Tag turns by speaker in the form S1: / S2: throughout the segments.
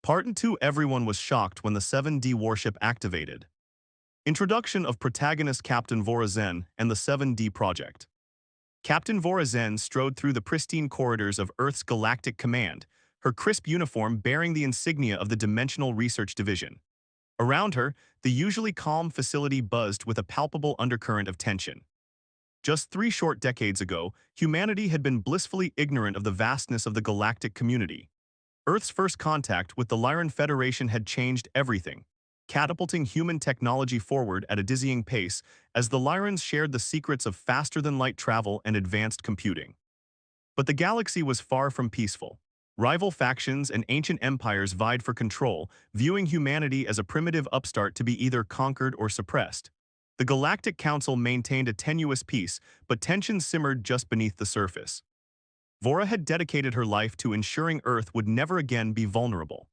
S1: Part 2. Everyone was shocked when the 7D warship activated. Introduction of protagonist Captain Vorazen and the 7D project. Captain Vorazen strode through the pristine corridors of Earth's Galactic Command, her crisp uniform bearing the insignia of the Dimensional Research Division. Around her, the usually calm facility buzzed with a palpable undercurrent of tension. Just 3 short decades ago, humanity had been blissfully ignorant of the vastness of the galactic community. Earth's first contact with the Lyran Federation had changed everything, catapulting human technology forward at a dizzying pace as the Lyrans shared the secrets of faster-than-light travel and advanced computing. But the galaxy was far from peaceful. Rival factions and ancient empires vied for control, viewing humanity as a primitive upstart to be either conquered or suppressed. The Galactic Council maintained a tenuous peace, but tensions simmered just beneath the surface. Vora had dedicated her life to ensuring Earth would never again be vulnerable.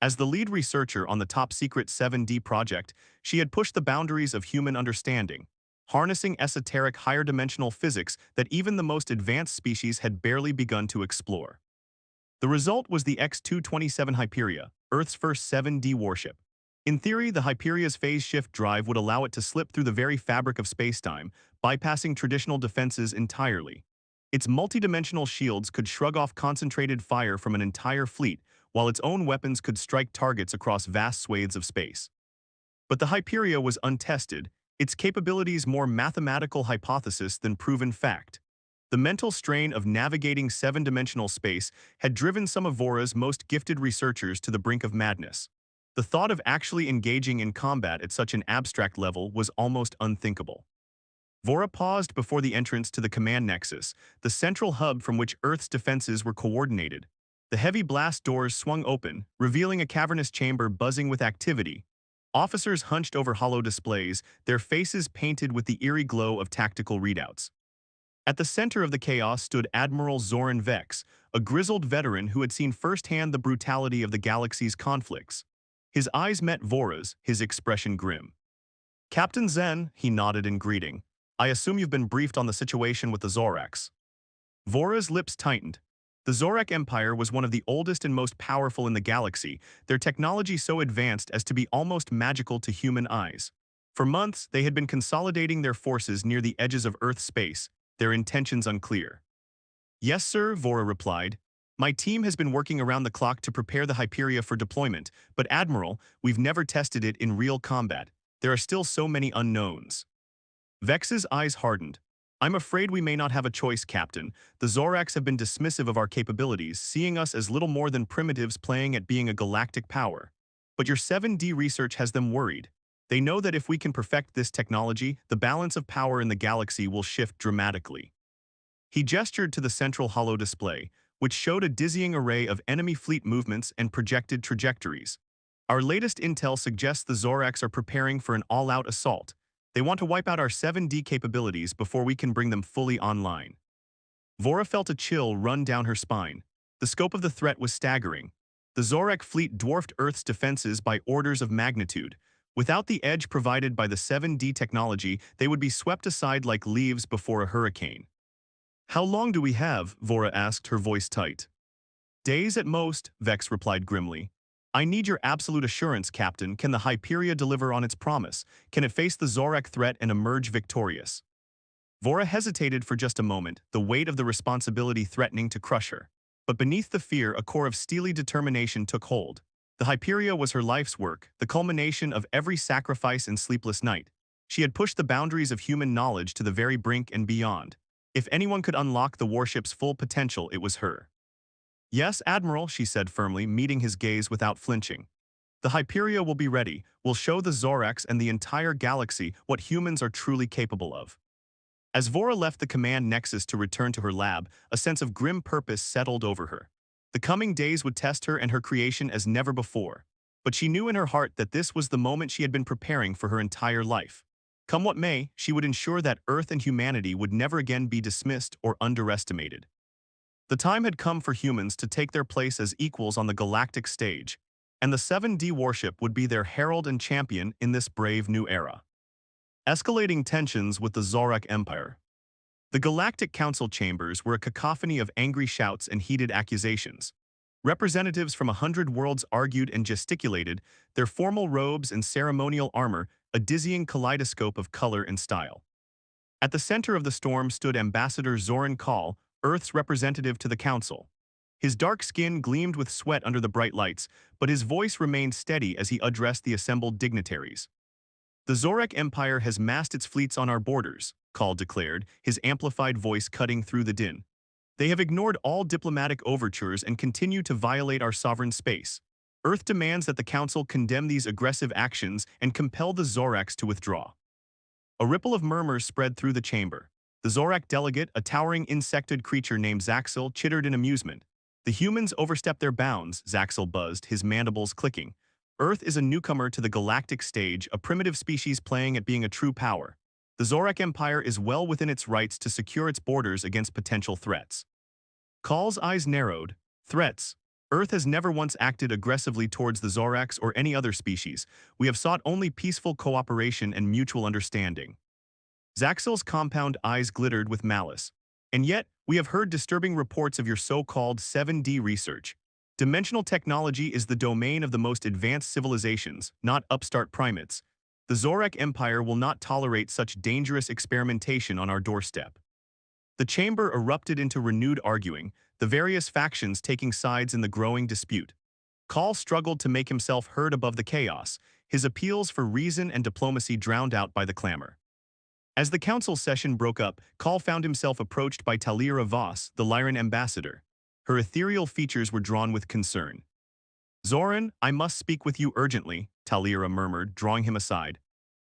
S1: As the lead researcher on the top-secret 7D project, she had pushed the boundaries of human understanding, harnessing esoteric higher-dimensional physics that even the most advanced species had barely begun to explore. The result was the X-227 Hyperia, Earth's first 7D warship. In theory, the Hyperia's phase shift drive would allow it to slip through the very fabric of spacetime, bypassing traditional defenses entirely. Its multidimensional shields could shrug off concentrated fire from an entire fleet, while its own weapons could strike targets across vast swathes of space. But the Hyperia was untested, its capabilities more mathematical hypothesis than proven fact. The mental strain of navigating 7-dimensional space had driven some of Vora's most gifted researchers to the brink of madness. The thought of actually engaging in combat at such an abstract level was almost unthinkable. Vora paused before the entrance to the command nexus, the central hub from which Earth's defenses were coordinated. The heavy blast doors swung open, revealing a cavernous chamber buzzing with activity. Officers hunched over hollow displays, their faces painted with the eerie glow of tactical readouts. At the center of the chaos stood Admiral Zoran Vex, a grizzled veteran who had seen firsthand the brutality of the galaxy's conflicts. His eyes met Vora's, his expression grim. "Captain Zen," he nodded in greeting. "I assume you've been briefed on the situation with the Zoraks." Vora's lips tightened. The Zorak Empire was one of the oldest and most powerful in the galaxy, their technology so advanced as to be almost magical to human eyes. For months, they had been consolidating their forces near the edges of Earth's space, their intentions unclear. "Yes, sir," Vora replied. "My team has been working around the clock to prepare the Hyperia for deployment, but Admiral, we've never tested it in real combat. There are still so many unknowns." Vex's eyes hardened. "I'm afraid we may not have a choice, Captain. The Zoraks have been dismissive of our capabilities, seeing us as little more than primitives playing at being a galactic power. But your 7D research has them worried. They know that if we can perfect this technology, the balance of power in the galaxy will shift dramatically." He gestured to the central hollow display, which showed a dizzying array of enemy fleet movements and projected trajectories. "Our latest intel suggests the Zoraks are preparing for an all-out assault. They want to wipe out our 7D capabilities before we can bring them fully online." Vora felt a chill run down her spine. The scope of the threat was staggering. The Zorak fleet dwarfed Earth's defenses by orders of magnitude. Without the edge provided by the 7D technology, they would be swept aside like leaves before a hurricane. "How long do we have?" Vora asked, her voice tight. "Days at most," Vex replied grimly. "I need your absolute assurance, Captain. Can the Hyperia deliver on its promise? Can it face the Zorak threat and emerge victorious?" Vora hesitated for just a moment, the weight of the responsibility threatening to crush her. But beneath the fear, a core of steely determination took hold. The Hyperia was her life's work, the culmination of every sacrifice and sleepless night. She had pushed the boundaries of human knowledge to the very brink and beyond. If anyone could unlock the warship's full potential, it was her. "Yes, Admiral," she said firmly, meeting his gaze without flinching. "The Hyperia will be ready. We'll show the Zoraks and the entire galaxy what humans are truly capable of." As Vora left the command nexus to return to her lab, a sense of grim purpose settled over her. The coming days would test her and her creation as never before. But she knew in her heart that this was the moment she had been preparing for her entire life. Come what may, she would ensure that Earth and humanity would never again be dismissed or underestimated. The time had come for humans to take their place as equals on the galactic stage, and the 7D warship would be their herald and champion in this brave new era. Escalating tensions with the Zorak Empire. The Galactic Council chambers were a cacophony of angry shouts and heated accusations. Representatives from 100 worlds argued and gesticulated, their formal robes and ceremonial armor a dizzying kaleidoscope of color and style. At the center of the storm stood Ambassador Zoran Kal, Earth's representative to the Council. His dark skin gleamed with sweat under the bright lights, but his voice remained steady as he addressed the assembled dignitaries. The Zorak Empire has massed its fleets on our borders, Kal declared, his amplified voice cutting through the din. They have ignored all diplomatic overtures and continue to violate our sovereign space. Earth demands that the Council condemn these aggressive actions and compel the Zoraks to withdraw. A ripple of murmurs spread through the chamber. The Zorak delegate, a towering insectoid creature named Zaxel, chittered in amusement. The humans overstepped their bounds, Zaxel buzzed, his mandibles clicking. Earth is a newcomer to the galactic stage, a primitive species playing at being a true power. The Zorak Empire is well within its rights to secure its borders against potential threats. Kal's eyes narrowed. Threats. Earth has never once acted aggressively towards the Zoraks or any other species. We have sought only peaceful cooperation and mutual understanding. Zaxel's compound eyes glittered with malice. And yet, we have heard disturbing reports of your so-called 7D research. Dimensional technology is the domain of the most advanced civilizations, not upstart primates. The Zorak Empire will not tolerate such dangerous experimentation on our doorstep. The chamber erupted into renewed arguing, the various factions taking sides in the growing dispute. Kal struggled to make himself heard above the chaos, his appeals for reason and diplomacy drowned out by the clamor. As the council session broke up, Kal found himself approached by Talira Voss, the Lyran ambassador. Her ethereal features were drawn with concern. Zoran, I must speak with you urgently, Talira murmured, drawing him aside.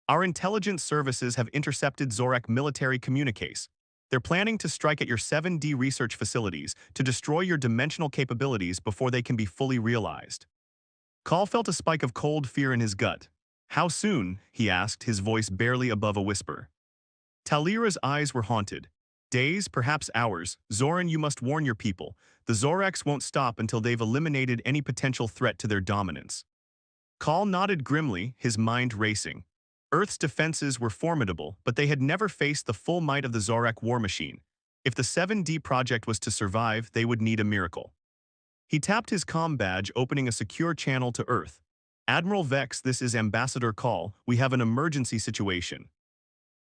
S1: Our intelligence services have intercepted Zorak military communiques. They're planning to strike at your 7D research facilities to destroy your dimensional capabilities before they can be fully realized. Kal felt a spike of cold fear in his gut. How soon? He asked, his voice barely above a whisper. Talira's eyes were haunted. Days, perhaps hours. Zoran, you must warn your people. The Zoraks won't stop until they've eliminated any potential threat to their dominance. Kal nodded grimly, his mind racing. Earth's defenses were formidable, but they had never faced the full might of the Zorak war machine. If the 7D project was to survive, they would need a miracle. He tapped his comm badge, opening a secure channel to Earth. Admiral Vex, this is Ambassador Kal. We have an emergency situation.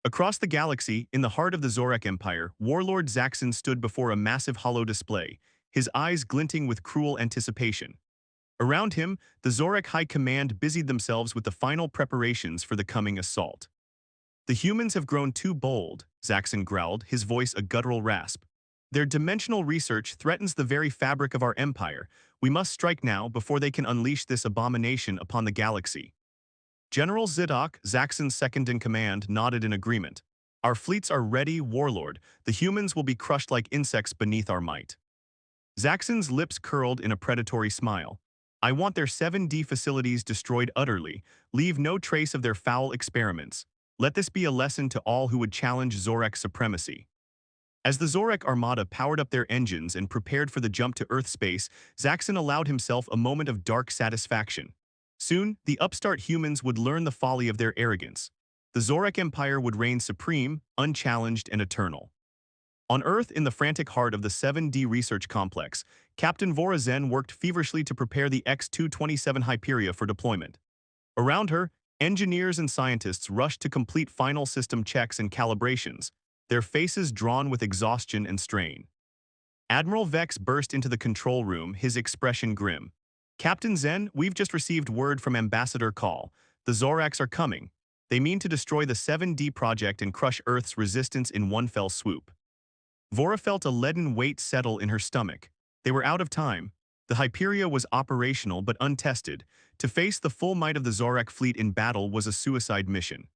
S1: Across the galaxy, in the heart of the Zorak Empire, Warlord Zaxxon stood before a massive holo display, his eyes glinting with cruel anticipation. Around him, the Zorak High Command busied themselves with the final preparations for the coming assault. The humans have grown too bold, Zaxxon growled, his voice a guttural rasp. Their dimensional research threatens the very fabric of our empire. We must strike now before they can unleash this abomination upon the galaxy. General Zidok, Zaxxon's second-in-command, nodded in agreement. Our fleets are ready, Warlord. The humans will be crushed like insects beneath our might. Zaxxon's lips curled in a predatory smile. I want their 7D facilities destroyed utterly. Leave no trace of their foul experiments. Let this be a lesson to all who would challenge Zorak supremacy. As the Zorak Armada powered up their engines and prepared for the jump to Earth space, Zaxxon allowed himself a moment of dark satisfaction. Soon, the upstart humans would learn the folly of their arrogance. The Zorak Empire would reign supreme, unchallenged, and eternal. On Earth, in the frantic heart of the 7D research complex, Captain Vorazen worked feverishly to prepare the X-227 Hyperia for deployment. Around her, engineers and scientists rushed to complete final system checks and calibrations, their faces drawn with exhaustion and strain. Admiral Vex burst into the control room, his expression grim. Captain Zen, we've just received word from Ambassador Kal. The Zoraks are coming. They mean to destroy the 7D project and crush Earth's resistance in one fell swoop. Vora felt a leaden weight settle in her stomach. They were out of time. The Hyperia was operational but untested. To face the full might of the Zorak fleet in battle was a suicide mission.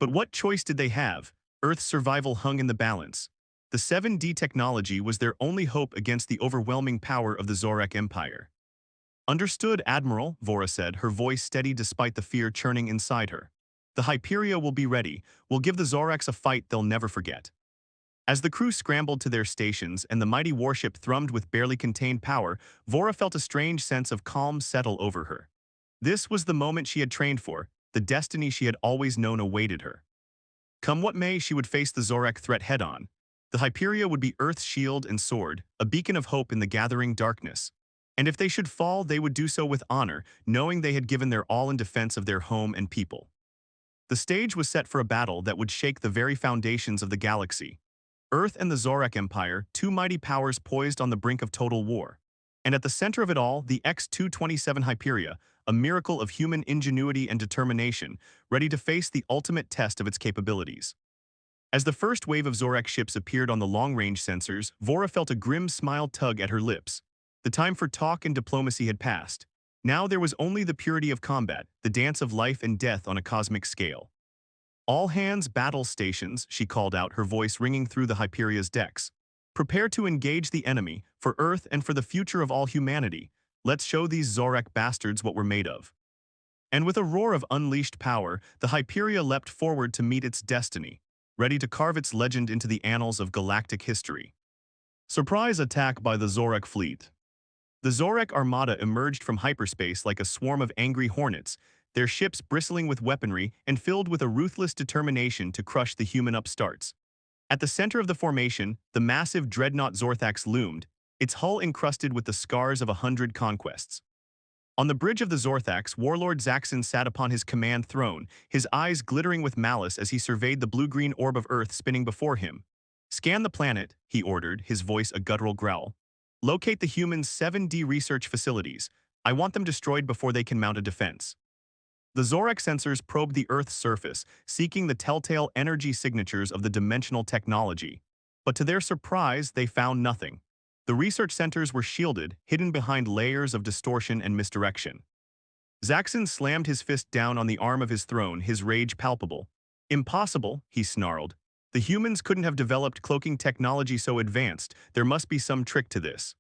S1: But what choice did they have? Earth's survival hung in the balance. The 7D technology was their only hope against the overwhelming power of the Zorak Empire. Understood, Admiral, Vora said, her voice steady despite the fear churning inside her. The Hyperia will be ready. We'll give the Zoraks a fight they'll never forget. As the crew scrambled to their stations and the mighty warship thrummed with barely contained power, Vora felt a strange sense of calm settle over her. This was the moment she had trained for, the destiny she had always known awaited her. Come what may, she would face the Zorak threat head-on. The Hyperia would be Earth's shield and sword, a beacon of hope in the gathering darkness. And if they should fall, they would do so with honor, knowing they had given their all in defense of their home and people. The stage was set for a battle that would shake the very foundations of the galaxy. Earth and the Zorak Empire, two mighty powers poised on the brink of total war. And at the center of it all, the X-227 Hyperia, a miracle of human ingenuity and determination, ready to face the ultimate test of its capabilities. As the first wave of Zorak ships appeared on the long-range sensors, Vora felt a grim smile tug at her lips. The time for talk and diplomacy had passed. Now there was only the purity of combat, the dance of life and death on a cosmic scale. "All hands battle stations," she called out, her voice ringing through the Hyperia's decks. "Prepare to engage the enemy, for Earth and for the future of all humanity. Let's show these Zorak bastards what we're made of." And with a roar of unleashed power, the Hyperia leapt forward to meet its destiny, ready to carve its legend into the annals of galactic history. Surprise attack by the Zorak fleet. The Zorak armada emerged from hyperspace like a swarm of angry hornets, their ships bristling with weaponry and filled with a ruthless determination to crush the human upstarts. At the center of the formation, the massive dreadnought Zorthax loomed, its hull encrusted with the scars of 100 conquests. On the bridge of the Zorthax, Warlord Zaxxon sat upon his command throne, his eyes glittering with malice as he surveyed the blue-green orb of Earth spinning before him. "Scan the planet," he ordered, his voice a guttural growl. "Locate the humans' 7D research facilities. I want them destroyed before they can mount a defense." The Zorak sensors probed the Earth's surface, seeking the telltale energy signatures of the dimensional technology. But to their surprise, they found nothing. The research centers were shielded, hidden behind layers of distortion and misdirection. Zaxxon slammed his fist down on the arm of his throne, his rage palpable. "Impossible," he snarled. "The humans couldn't have developed cloaking technology so advanced. There must be some trick to this."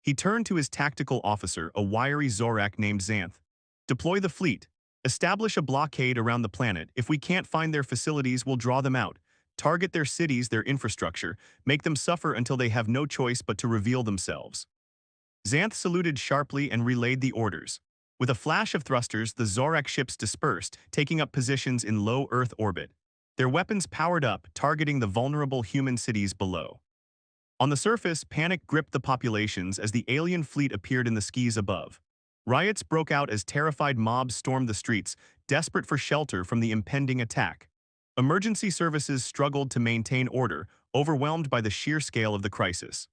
S1: He turned to his tactical officer, a wiry Zorak named Xanth. "Deploy the fleet. Establish a blockade around the planet. If we can't find their facilities, we'll draw them out. Target their cities, their infrastructure. Make them suffer until they have no choice but to reveal themselves." Xanth saluted sharply and relayed the orders. With a flash of thrusters, the Zorak ships dispersed, taking up positions in low Earth orbit. Their weapons powered up, targeting the vulnerable human cities below. On the surface, panic gripped the populations as the alien fleet appeared in the skies above. Riots broke out as terrified mobs stormed the streets, desperate for shelter from the impending attack. Emergency services struggled to maintain order, overwhelmed by the sheer scale of the crisis.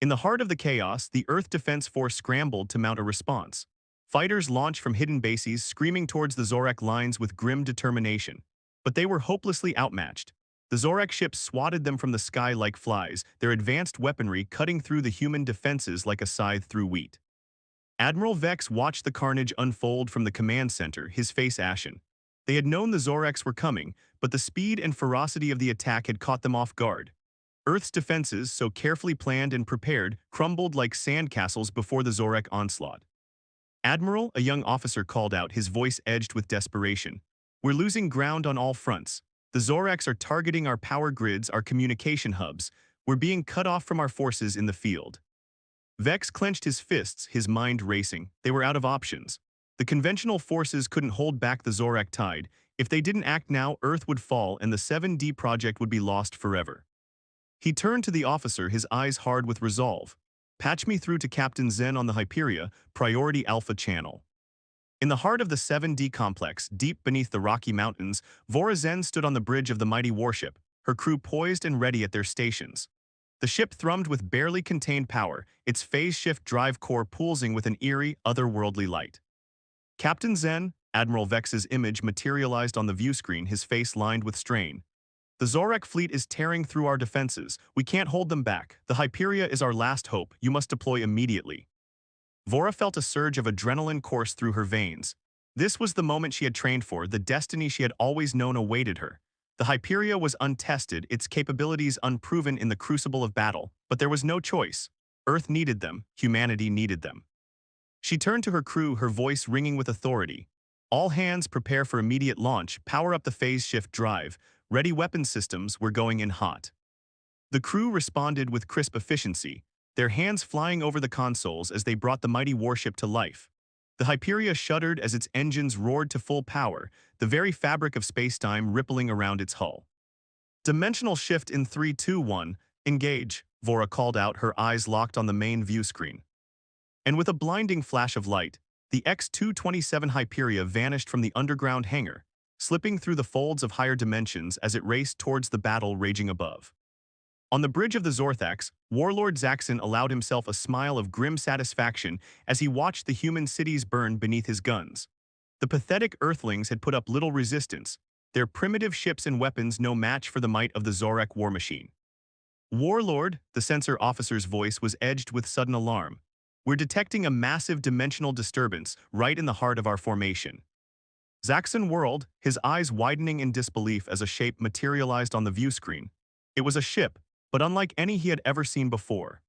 S1: In the heart of the chaos, the Earth Defense Force scrambled to mount a response. Fighters launched from hidden bases, screaming towards the Zorak lines with grim determination. But they were hopelessly outmatched. The Zorak ships swatted them from the sky like flies, their advanced weaponry cutting through the human defenses like a scythe through wheat. Admiral Vex watched the carnage unfold from the command center, his face ashen. They had known the Zoraks were coming, but the speed and ferocity of the attack had caught them off guard. Earth's defenses, so carefully planned and prepared, crumbled like sandcastles before the Zorak onslaught. "Admiral," a young officer called out, his voice edged with desperation. "We're losing ground on all fronts. The Zoraks are targeting our power grids, our communication hubs. We're being cut off from our forces in the field." Vex clenched his fists, his mind racing. They were out of options. The conventional forces couldn't hold back the Zorak tide. If they didn't act now, Earth would fall and the 7D project would be lost forever. He turned to the officer, his eyes hard with resolve. "Patch me through to Captain Zen on the Hyperia, Priority Alpha Channel." In the heart of the 7D complex, deep beneath the Rocky Mountains, Vora Zen stood on the bridge of the mighty warship, her crew poised and ready at their stations. The ship thrummed with barely contained power, its phase-shift drive core pulsing with an eerie, otherworldly light. "Captain Zen," Admiral Vex's image materialized on the view screen, his face lined with strain. "The Zorak fleet is tearing through our defenses. We can't hold them back. The Hyperia is our last hope. You must deploy immediately." Vora felt a surge of adrenaline course through her veins. This was the moment she had trained for, the destiny she had always known awaited her. The Hyperia was untested, its capabilities unproven in the crucible of battle, but there was no choice. Earth needed them, humanity needed them. She turned to her crew, her voice ringing with authority. "All hands prepare for immediate launch, power up the phase shift drive, ready weapon systems, we're going in hot." The crew responded with crisp efficiency, their hands flying over the consoles as they brought the mighty warship to life. The Hyperia shuddered as its engines roared to full power, the very fabric of spacetime rippling around its hull. "Dimensional shift in 3, 2, 1, engage," Vora called out, her eyes locked on the main view screen. And with a blinding flash of light, the X-227 Hyperia vanished from the underground hangar, slipping through the folds of higher dimensions as it raced towards the battle raging above. On the bridge of the Zorthax, Warlord Zaxxon allowed himself a smile of grim satisfaction as he watched the human cities burn beneath his guns. The pathetic Earthlings had put up little resistance, their primitive ships and weapons no match for the might of the Zorek war machine. Warlord, the sensor officer's voice was edged with sudden alarm. We're detecting a massive dimensional disturbance right in the heart of our formation. Zaxxon whirled, his eyes widening in disbelief as a shape materialized on the view screen. It was a ship, but unlike any he had ever seen before.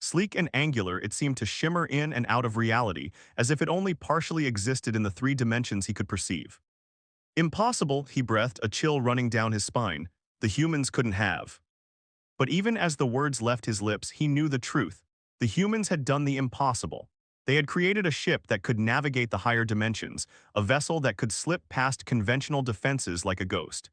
S1: Sleek and angular, it seemed to shimmer in and out of reality, as if it only partially existed in the 3 dimensions he could perceive. Impossible, he breathed, a chill running down his spine. The humans couldn't have. But even as the words left his lips, he knew the truth. The humans had done the impossible. They had created a ship that could navigate the higher dimensions, a vessel that could slip past conventional defenses like a ghost.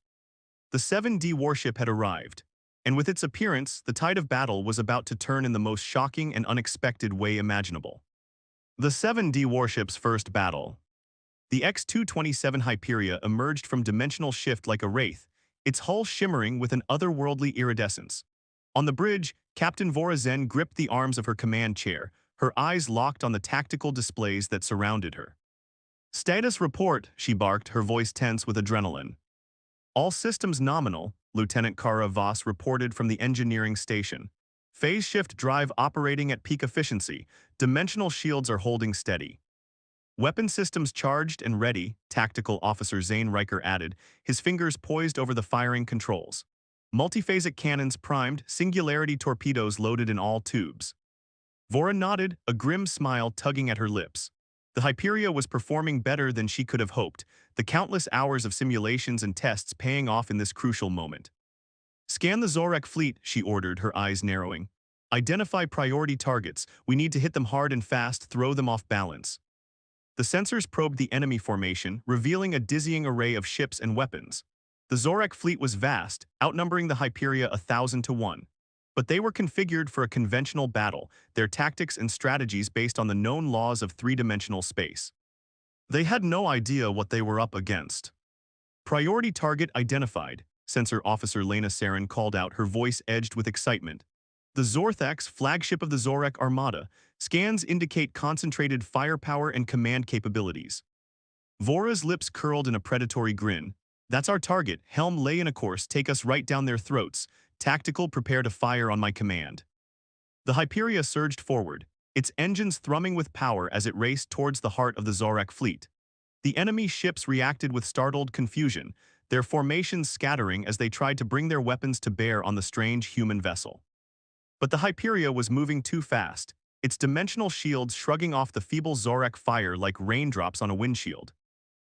S1: The 7D warship had arrived, and with its appearance, the tide of battle was about to turn in the most shocking and unexpected way imaginable. The 7D warship's first battle. The X-227 Hyperia emerged from dimensional shift like a wraith, its hull shimmering with an otherworldly iridescence. On the bridge, Captain Vorazen gripped the arms of her command chair, her eyes locked on the tactical displays that surrounded her. "Status report," she barked, her voice tense with adrenaline. "All systems nominal," Lieutenant Kara Voss reported from the engineering station. "Phase shift drive operating at peak efficiency. Dimensional shields are holding steady." "Weapon systems charged and ready," Tactical Officer Zane Riker added, his fingers poised over the firing controls. "Multiphasic cannons primed, singularity torpedoes loaded in all tubes." Vora nodded, a grim smile tugging at her lips. The Hyperia was performing better than she could have hoped, the countless hours of simulations and tests paying off in this crucial moment. "Scan the Zorek fleet," she ordered, her eyes narrowing. "Identify priority targets. We need to hit them hard and fast, throw them off balance." The sensors probed the enemy formation, revealing a dizzying array of ships and weapons. The Zorek fleet was vast, outnumbering the Hyperia 1,000 to 1. But they were configured for a conventional battle, their tactics and strategies based on the known laws of 3-dimensional space. They had no idea what they were up against. "Priority target identified," Sensor Officer Lena Saren called out, her voice edged with excitement. "The Zorthax, flagship of the Zorek Armada. Scans indicate concentrated firepower and command capabilities." Vora's lips curled in a predatory grin. "That's our target. Helm lay in a course, take us right down their throats. Tactical, prepare to fire on my command." The Hyperia surged forward, its engines thrumming with power as it raced towards the heart of the Zorek fleet. The enemy ships reacted with startled confusion, their formations scattering as they tried to bring their weapons to bear on the strange human vessel. But the Hyperia was moving too fast, its dimensional shields shrugging off the feeble Zorek fire like raindrops on a windshield.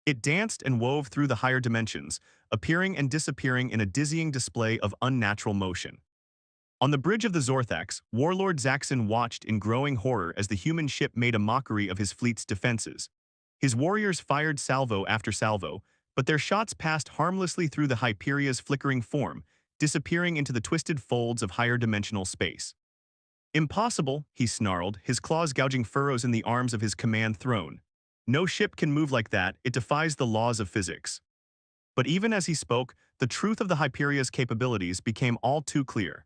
S1: It danced and wove through the higher dimensions, appearing and disappearing in a dizzying display of unnatural motion. On the bridge of the Zorthax, Warlord Zaxxon watched in growing horror as the human ship made a mockery of his fleet's defenses. His warriors fired salvo after salvo, but their shots passed harmlessly through the Hyperia's flickering form, disappearing into the twisted folds of higher dimensional space. "Impossible," he snarled, his claws gouging furrows in the arms of his command throne. "No ship can move like that, it defies the laws of physics." But even as he spoke, the truth of the Hyperia's capabilities became all too clear.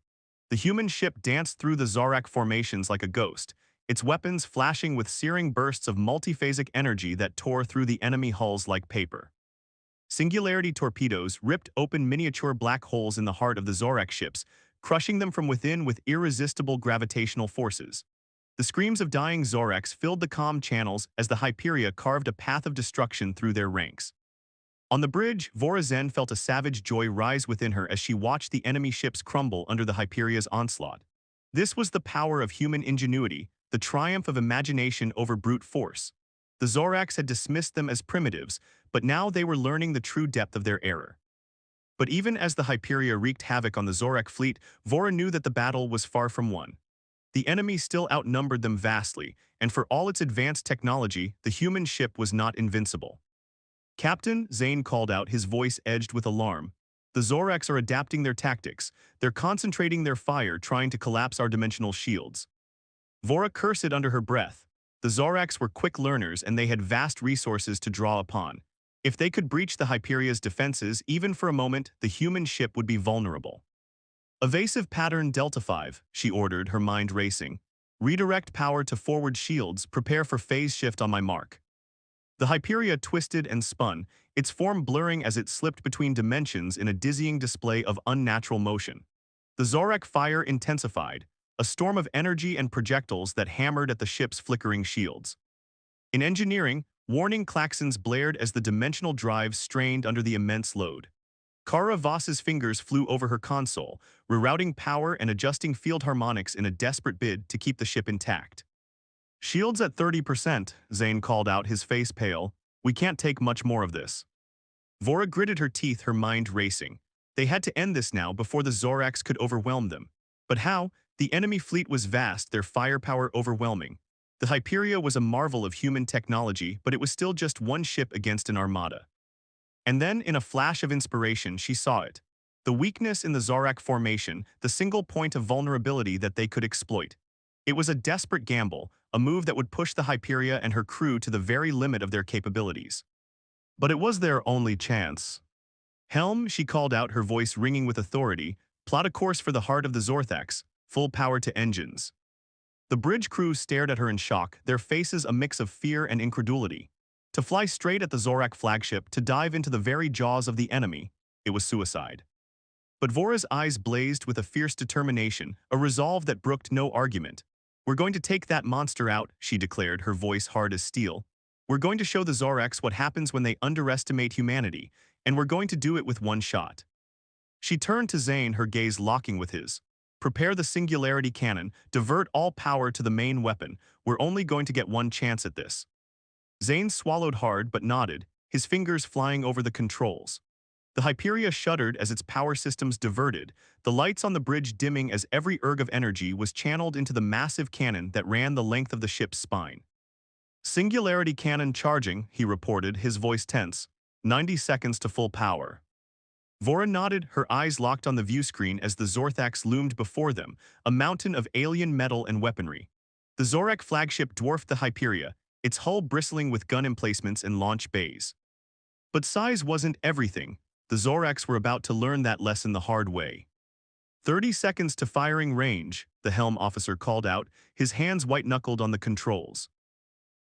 S1: The human ship danced through the Zorak formations like a ghost, its weapons flashing with searing bursts of multiphasic energy that tore through the enemy hulls like paper. Singularity torpedoes ripped open miniature black holes in the heart of the Zorak ships, crushing them from within with irresistible gravitational forces. The screams of dying Zoraks filled the comm channels as the Hyperia carved a path of destruction through their ranks. On the bridge, Vorazen felt a savage joy rise within her as she watched the enemy ships crumble under the Hyperia's onslaught. This was the power of human ingenuity, the triumph of imagination over brute force. The Zoraks had dismissed them as primitives, but now they were learning the true depth of their error. But even as the Hyperia wreaked havoc on the Zorak fleet, Vora knew that the battle was far from won. The enemy still outnumbered them vastly, and for all its advanced technology, the human ship was not invincible. "Captain," Zane called out, his voice edged with alarm. "The Zoraks are adapting their tactics. They're concentrating their fire, trying to collapse our dimensional shields." Vora cursed under her breath. The Zoraks were quick learners and they had vast resources to draw upon. If they could breach the Hyperia's defenses even for a moment, the human ship would be vulnerable. Evasive pattern Delta 5, she ordered, her mind racing. Redirect power to forward shields, prepare for phase shift on my mark. The Hyperia twisted and spun, its form blurring as it slipped between dimensions in a dizzying display of unnatural motion. The Zorak fire intensified, a storm of energy and projectiles that hammered at the ship's flickering shields. In engineering, warning klaxons blared as the dimensional drives strained under the immense load. Kara Voss's fingers flew over her console, rerouting power and adjusting field harmonics in a desperate bid to keep the ship intact. Shields at 30%, Zane called out, his face pale. We can't take much more of this. Vora gritted her teeth, her mind racing. They had to end this now before the Zoraks could overwhelm them. But how? The enemy fleet was vast, their firepower overwhelming. The Hyperia was a marvel of human technology, but it was still just one ship against an armada. And then, in a flash of inspiration, she saw it. The weakness in the Zorak formation, the single point of vulnerability that they could exploit. It was a desperate gamble, a move that would push the Hyperia and her crew to the very limit of their capabilities. But it was their only chance. Helm, she called out, her voice ringing with authority, plot a course for the heart of the Zorthax, full power to engines. The bridge crew stared at her in shock, their faces a mix of fear and incredulity. To fly straight at the Zorak flagship, to dive into the very jaws of the enemy, it was suicide. But Vora's eyes blazed with a fierce determination, a resolve that brooked no argument. We're going to take that monster out, she declared, her voice hard as steel. We're going to show the Zoraks what happens when they underestimate humanity, and we're going to do it with one shot. She turned to Zane, her gaze locking with his. Prepare the singularity cannon, divert all power to the main weapon. We're only going to get one chance at this. Zane swallowed hard but nodded, his fingers flying over the controls. The Hyperia shuddered as its power systems diverted, the lights on the bridge dimming as every erg of energy was channeled into the massive cannon that ran the length of the ship's spine. Singularity cannon charging, he reported, his voice tense. 90 seconds to full power. Vora nodded, her eyes locked on the view screen as the Zorthax loomed before them, a mountain of alien metal and weaponry. The Zorak flagship dwarfed the Hyperia, its hull bristling with gun emplacements and launch bays. But size wasn't everything. The Zoraks were about to learn that lesson the hard way. 30 seconds to firing range, the helm officer called out, his hands white-knuckled on the controls.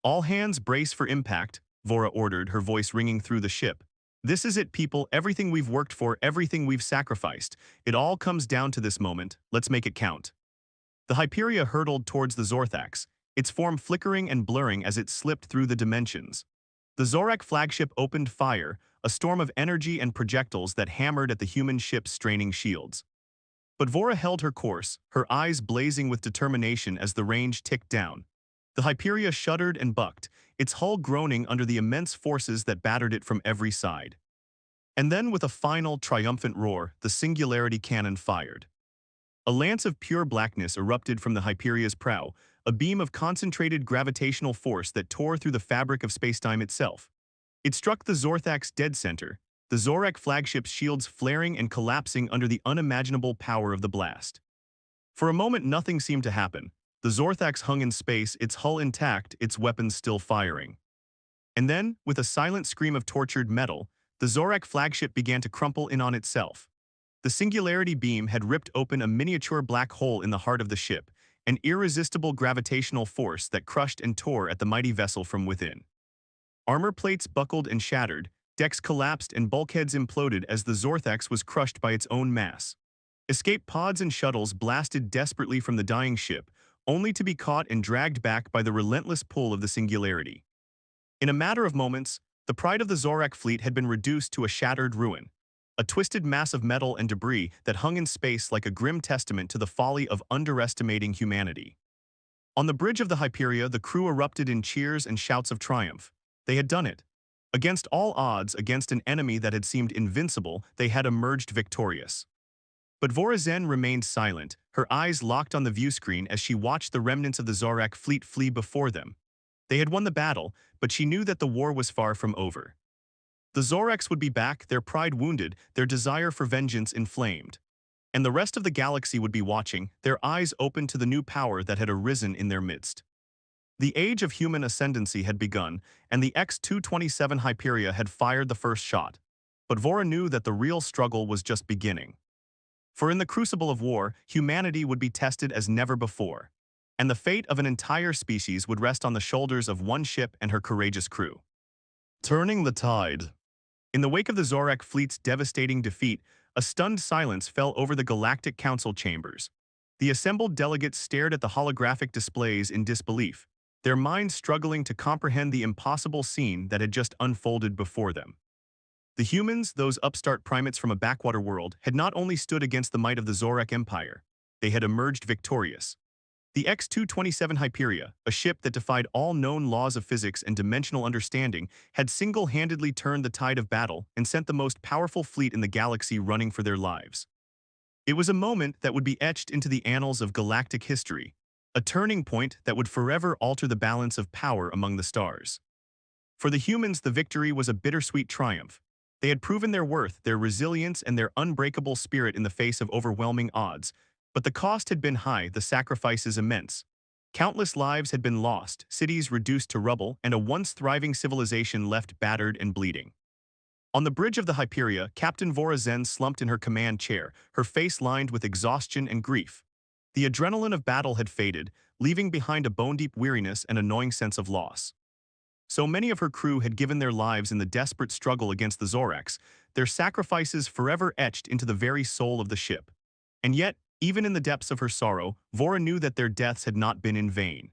S1: All hands brace for impact, Vora ordered, her voice ringing through the ship. This is it, people, everything we've worked for, everything we've sacrificed. It all comes down to this moment, let's make it count. The Hyperia hurtled towards the Zorthax, its form flickering and blurring as it slipped through the dimensions. The Zorak flagship opened fire, a storm of energy and projectiles that hammered at the human ship's straining shields. But Vora held her course, her eyes blazing with determination as the range ticked down. The Hyperia shuddered and bucked, its hull groaning under the immense forces that battered it from every side. And then, with a final, triumphant roar, the singularity cannon fired. A lance of pure blackness erupted from the Hyperia's prow, a beam of concentrated gravitational force that tore through the fabric of spacetime itself. It struck the Zorthax dead center, the Zorak flagship's shields flaring and collapsing under the unimaginable power of the blast. For a moment, nothing seemed to happen. The Zorthax hung in space, its hull intact, its weapons still firing. And then, with a silent scream of tortured metal, the Zorak flagship began to crumple in on itself. The singularity beam had ripped open a miniature black hole in the heart of the ship, an irresistible gravitational force that crushed and tore at the mighty vessel from within. Armor plates buckled and shattered, decks collapsed and bulkheads imploded as the Zorthax was crushed by its own mass. Escape pods and shuttles blasted desperately from the dying ship, only to be caught and dragged back by the relentless pull of the singularity. In a matter of moments, the pride of the Zorak fleet had been reduced to a shattered ruin, a twisted mass of metal and debris that hung in space like a grim testament to the folly of underestimating humanity. On the bridge of the Hyperia, the crew erupted in cheers and shouts of triumph. They had done it. Against all odds, against an enemy that had seemed invincible, they had emerged victorious. But Vora Zen remained silent, her eyes locked on the view screen as she watched the remnants of the Zorak fleet flee before them. They had won the battle, but she knew that the war was far from over. The Zoraks would be back, their pride wounded, their desire for vengeance inflamed. And the rest of the galaxy would be watching, their eyes open to the new power that had arisen in their midst. The age of human ascendancy had begun, and the X-227 Hyperia had fired the first shot. But Vora knew that the real struggle was just beginning. For in the crucible of war, humanity would be tested as never before, and the fate of an entire species would rest on the shoulders of one ship and her courageous crew. Turning the tide. In the wake of the Zorak fleet's devastating defeat, a stunned silence fell over the Galactic Council chambers. The assembled delegates stared at the holographic displays in disbelief, their minds struggling to comprehend the impossible scene that had just unfolded before them. The humans, those upstart primates from a backwater world, had not only stood against the might of the Zorak Empire, they had emerged victorious. The X-227 Hyperia, a ship that defied all known laws of physics and dimensional understanding, had single-handedly turned the tide of battle and sent the most powerful fleet in the galaxy running for their lives. It was a moment that would be etched into the annals of galactic history, a turning point that would forever alter the balance of power among the stars. For the humans, the victory was a bittersweet triumph. They had proven their worth, their resilience, and their unbreakable spirit in the face of overwhelming odds, but the cost had been high, the sacrifices immense. Countless lives had been lost, cities reduced to rubble, and a once thriving civilization left battered and bleeding. On the bridge of the Hyperia, Captain Vora Zen slumped in her command chair, her face lined with exhaustion and grief. The adrenaline of battle had faded, leaving behind a bone-deep weariness and a gnawing sense of loss. So many of her crew had given their lives in the desperate struggle against the Zoraks, their sacrifices forever etched into the very soul of the ship. And yet, even in the depths of her sorrow, Vora knew that their deaths had not been in vain.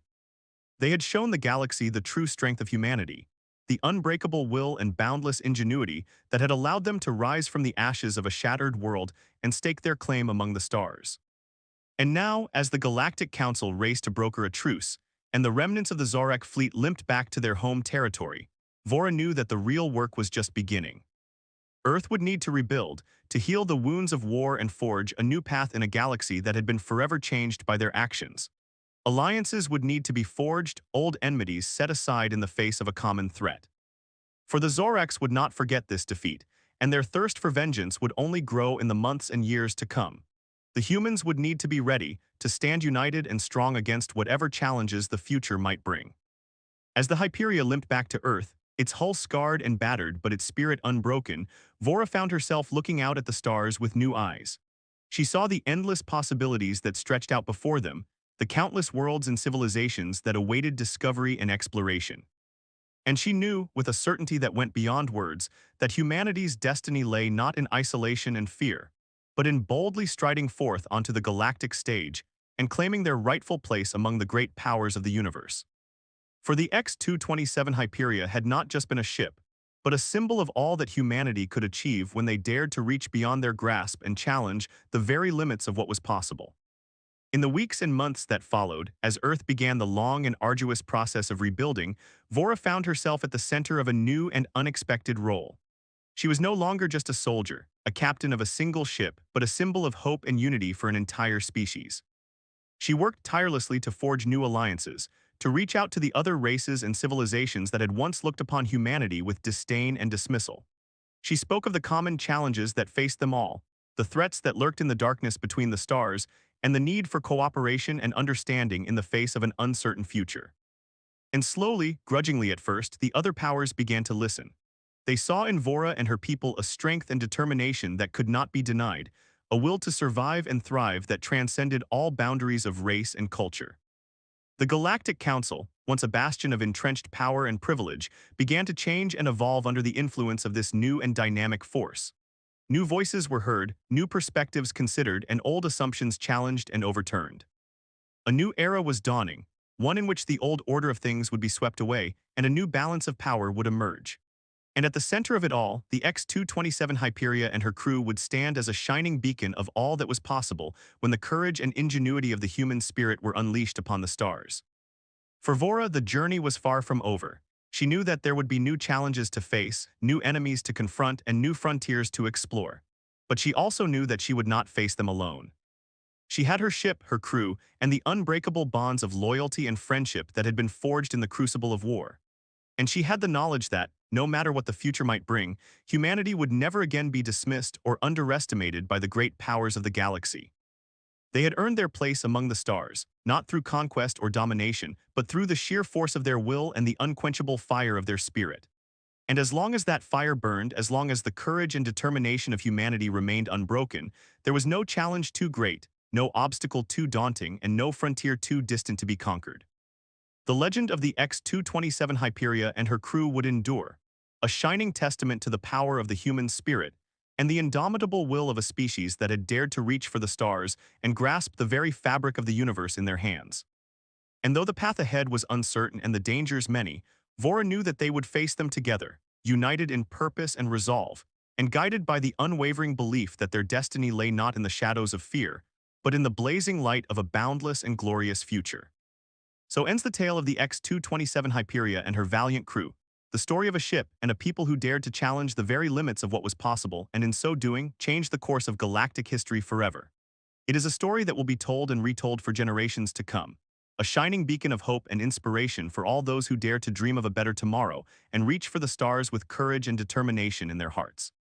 S1: They had shown the galaxy the true strength of humanity, the unbreakable will and boundless ingenuity that had allowed them to rise from the ashes of a shattered world and stake their claim among the stars. And now, as the Galactic Council raced to broker a truce, and the remnants of the Zorak fleet limped back to their home territory, Vora knew that the real work was just beginning. Earth would need to rebuild, to heal the wounds of war and forge a new path in a galaxy that had been forever changed by their actions. Alliances would need to be forged, old enmities set aside in the face of a common threat. For the Zoraks would not forget this defeat, and their thirst for vengeance would only grow in the months and years to come. The humans would need to be ready, to stand united and strong against whatever challenges the future might bring. As the Hyperia limped back to Earth, its hull scarred and battered but its spirit unbroken, Vora found herself looking out at the stars with new eyes. She saw the endless possibilities that stretched out before them, the countless worlds and civilizations that awaited discovery and exploration. And she knew, with a certainty that went beyond words, that humanity's destiny lay not in isolation and fear, but in boldly striding forth onto the galactic stage and claiming their rightful place among the great powers of the universe. For the X-227 Hyperia had not just been a ship, but a symbol of all that humanity could achieve when they dared to reach beyond their grasp and challenge the very limits of what was possible. In the weeks and months that followed, as Earth began the long and arduous process of rebuilding, Vora found herself at the center of a new and unexpected role. She was no longer just a soldier, a captain of a single ship, but a symbol of hope and unity for an entire species. She worked tirelessly to forge new alliances, to reach out to the other races and civilizations that had once looked upon humanity with disdain and dismissal. She spoke of the common challenges that faced them all, the threats that lurked in the darkness between the stars, and the need for cooperation and understanding in the face of an uncertain future. And slowly, grudgingly at first, the other powers began to listen. They saw in Vora and her people a strength and determination that could not be denied, a will to survive and thrive that transcended all boundaries of race and culture. The Galactic Council, once a bastion of entrenched power and privilege, began to change and evolve under the influence of this new and dynamic force. New voices were heard, new perspectives considered, and old assumptions challenged and overturned. A new era was dawning, one in which the old order of things would be swept away and a new balance of power would emerge. And at the center of it all, the X-227 Hyperia and her crew would stand as a shining beacon of all that was possible when the courage and ingenuity of the human spirit were unleashed upon the stars. For Vora, the journey was far from over. She knew that there would be new challenges to face, new enemies to confront, and new frontiers to explore. But she also knew that she would not face them alone. She had her ship, her crew, and the unbreakable bonds of loyalty and friendship that had been forged in the crucible of war. And she had the knowledge that, no matter what the future might bring, humanity would never again be dismissed or underestimated by the great powers of the galaxy. They had earned their place among the stars, not through conquest or domination, but through the sheer force of their will and the unquenchable fire of their spirit. And as long as that fire burned, as long as the courage and determination of humanity remained unbroken, there was no challenge too great, no obstacle too daunting, and no frontier too distant to be conquered. The legend of the X-227 Hyperia and her crew would endure, a shining testament to the power of the human spirit and the indomitable will of a species that had dared to reach for the stars and grasp the very fabric of the universe in their hands. And though the path ahead was uncertain and the dangers many, Vora knew that they would face them together, united in purpose and resolve, and guided by the unwavering belief that their destiny lay not in the shadows of fear, but in the blazing light of a boundless and glorious future. So ends the tale of the X-227 Hyperia and her valiant crew, the story of a ship and a people who dared to challenge the very limits of what was possible and in so doing, changed the course of galactic history forever. It is a story that will be told and retold for generations to come, a shining beacon of hope and inspiration for all those who dare to dream of a better tomorrow and reach for the stars with courage and determination in their hearts.